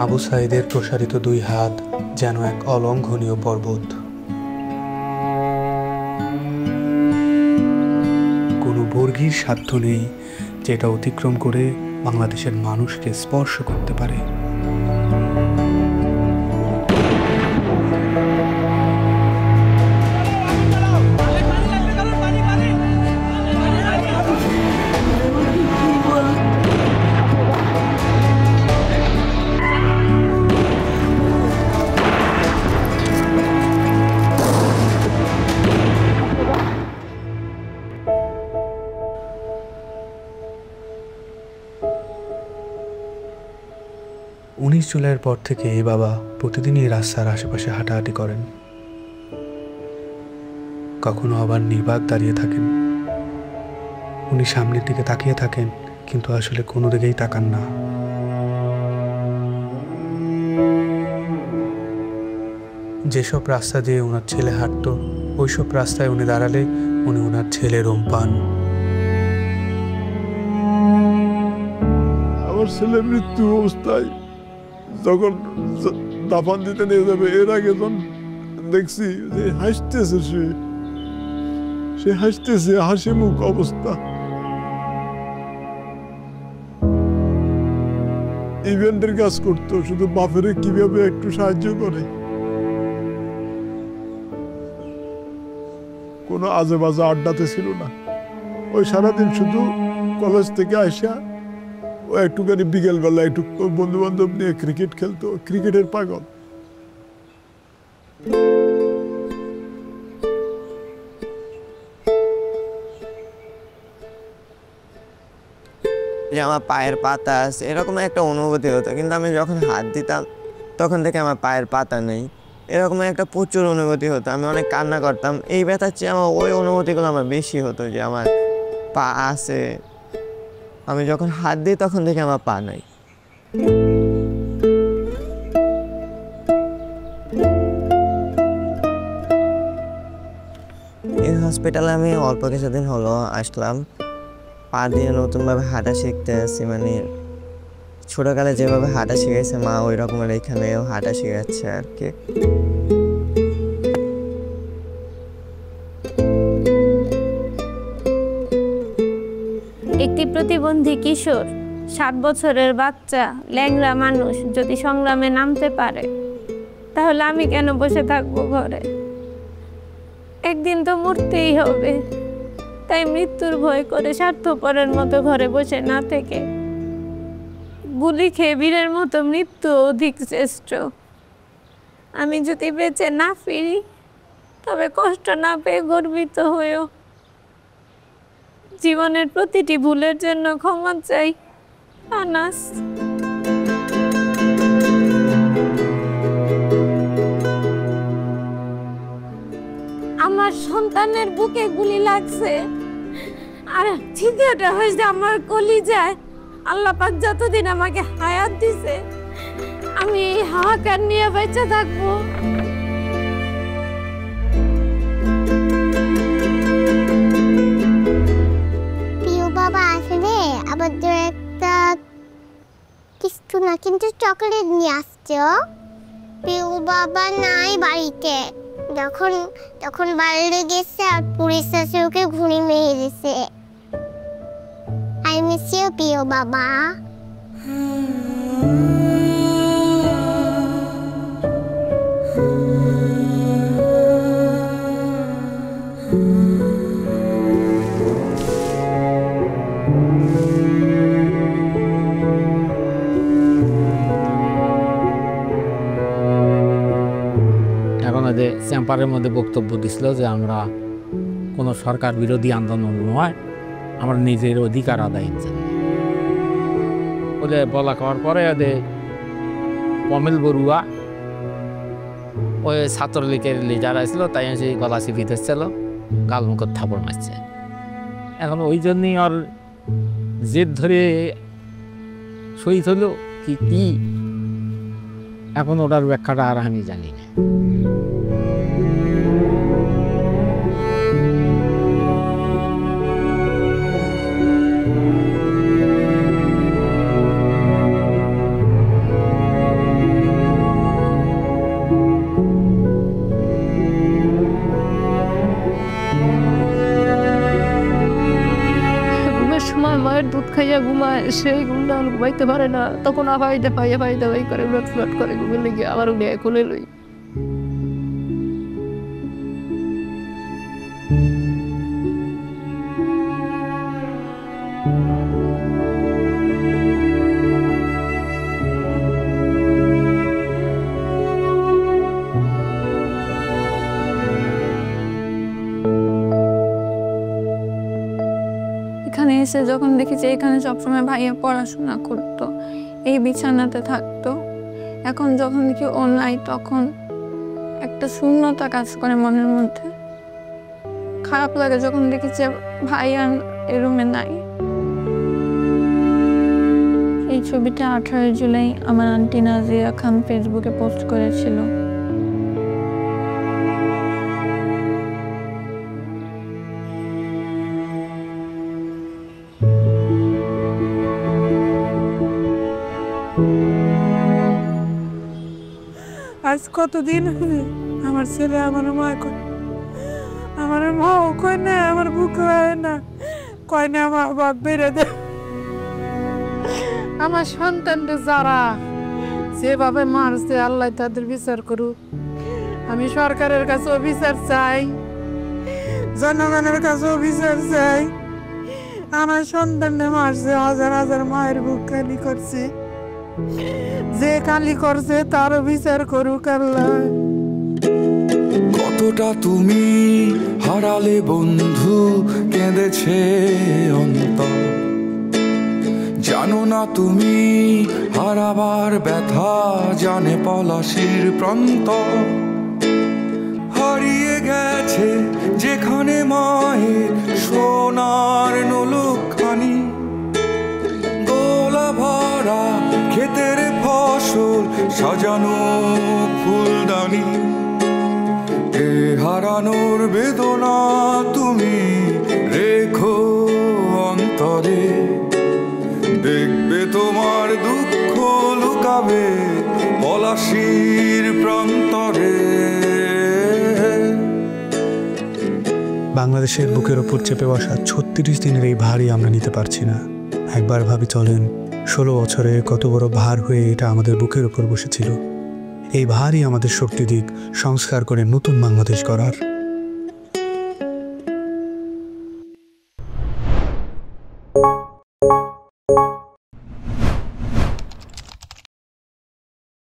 আবু সাঈদের প্রসারিত দুই হাত যেন এক অলঙ্ঘনীয় পর্বত। কোনো বর্গীর সাধ্য নেই যেটা অতিক্রম করে বাংলাদেশের মানুষকে স্পর্শ করতে পারে। জুলাইয়ের পর থেকে বাবা প্রতিদিনই রাস্তার আশেপাশে হাঁটাহাঁটি করেন। কখনো আবার নির্বাক দাঁড়িয়ে থাকেন। উনি সামনের দিকে তাকিয়ে থাকেন, কিন্তু আসলে কোনো দিকেই তাকান না। যেসব রাস্তা দিয়ে ওনার ছেলে হাঁটতো, ওইসব রাস্তায় উনি দাঁড়ালে উনি ওনার ছেলে রোম পান। আমার ছেলে মৃত্যু অবস্থায় যখন দাফন দিতে নিয়ে যাবে, এর আগে যখন দেখছি যে হাসতেছে, সে হাসতেছে, হাসি মুখ অবস্থা। ইভেন্টের কাজ করতো, শুধু বাপের কিভাবে একটু সাহায্য করে। কোনো আজে বাজে আড্ডাতে ছিল না। ওই সারাদিন শুধু কলেজ থেকে আসা ও একটুখানি বিকেলবেলা একটু বন্ধু বান্ধব নিয়ে ক্রিকেট খেলতো, ক্রিকেটের পাগল। যে আমার পায়ের পাতা আছে এরকম একটা অনুভূতি হতো, কিন্তু আমি যখন হাত দিতাম তখন থেকে আমার পায়ের পাতা নেই, এরকম একটা প্রচুর অনুভূতি হতো। আমি অনেক কান্না করতাম। এই ব্যথার চেয়ে আমার ওই অনুভূতিগুলো আমার বেশি হতো, যে আমার পা আছে, আমি যখন হাত দিই তখন থেকে আমার পা নাই। এই হসপিটালে আমি অল্প কিছুদিন হলো আসলাম। পা দিয়ে নতুনভাবে হাঁটা শিখতে আসছি, মানে ছোটকালে যেভাবে হাঁটা শিখেছে মা, ওই রকমের এখানেও হাঁটা শিখাচ্ছে আর কি। একটি প্রতিবন্ধী কিশোর, 7 বছরের বাচ্চা, ল্যাংড়া মানুষ যদি সংগ্রামে নামতে পারে, তাহলে আমি কেন বসে থাকবো ঘরে? একদিন তো মরতেই হবে, তাই মৃত্যুর ভয় করে স্বার্থপরের মতো ঘরে বসে না থেকে গুলি খেয়ে বীরের মতো মৃত্যু অধিক শ্রেষ্ঠ। আমি যদি বেঁচে না ফিরি, তবে কষ্ট না পেয়ে গর্বিত হয়েও জীবনের প্রতিটি ভুলের জন্য ক্ষমা চাই। আনাস। আমার সন্তানের বুকে গুলি লাগছে, আর তৃতীয়টা হয়েছে আমার কলিজায়। আল্লাহ পাক যতদিন আমাকে হায়াত দিছে, আমি এই হাহাকার নিয়ে বেঁচে থাকবো। প্রিয় বাবা আসলে আমাদের একটা কিছু না, কিন্তু চকলেট নিয়ে আসছে। প্রিয় বাবা নাই বাড়িতে, তখন বাইরে গেছে আর পুলিশ এসে ওকে ঘুড়ি মেরে দিয়েছে। আই মিস ইউ প্রিয় বাবা। চেম্বারের মধ্যে বক্তব্য দিছিল যে আমরা কোনো সরকার বিরোধী আন্দোলন নয়, আমরা নিজের অধিকার আদায়ের জন্য বলে বলা করার পরে ওদের পমেল বড়ুয়া ওই ছাত্রলীগের লিডার আসছিল, তাই সেই গলা চিপি ধরছিল, গালমুখত থাপড় মারছে। এখন ওই জন্যই ওর জেদ ধরে শহীদ হলো কি এখন ওটার ব্যাখ্যাটা আর আমি জানি না। মায়ের দুধ খাইয়া ঘুমায়, সেই ঘুমটা ঘুমাইতে পারে না, তখন আবাইতে পাইয়া পাইতে পাই করে উলট ফুলট করে ঘুমের লেগে আবার উঠে কোলে লই। এখানে এসে যখন দেখি যে এখানে সবসময় ভাইয়া পড়াশোনা করতো, এই বিছানাতে থাকতো, এখন যখন দেখি ও নাই তখন একটা শূন্যতা কাজ করে মনের মধ্যে। খারাপ লাগে যখন দেখি যে ভাইয়া এই রুমে নাই। এই ছবিটা 18 জুলাই আমার আন্টি নাজিয়া খান ফেসবুকে পোস্ট করেছিল। আজ কতদিন আমার ছেলে আমার মা কয়, আমার মাও কয় না, আমার বুক হয় না, কয় না আমার বাপ বেড়ে দে। আমার সন্তানটা যারা যেভাবে মারছে আল্লাহ তাদের বিচার করুক। আমি সরকারের কাছে বিচার চাই, জনগণের কাছে বিচার চাই। আমার সন্তানটা মারছে, হাজার হাজার মায়ের বুক খালি করছে, যে কালি করছে তারও বিচার করুক আল্লাহ। কতটা তুমি হারালে বন্ধু, কেঁদেছে অন্তর, জানো না তুমি হারাবার ব্যথা, জানে পলাশির প্রান্ত। হারিয়ে গেছে যেখানে মায়ের সোনার নোলকখানি, দোলা ভরা ক্ষেতের ফসল, সাজানো ফুলদানি। এ হারানোর বেদনা তুমি রেখো অন্তরে, দেখবে তোমার দুঃখ লুকাবে পলাশির প্রান্তরে। বাংলাদেশের বুকের ওপর চেপে বসা 36 দিনের এই ভারই আমরা নিতে পারছি না। একবার ভাবি চলেন 16 বছরে কত বড় ভার হয়ে এটা আমাদের বুকের ওপর বসেছিল। এই ভারই আমাদের শক্তি দিক সংস্কার করে নতুন বাংলাদেশ গড়ার।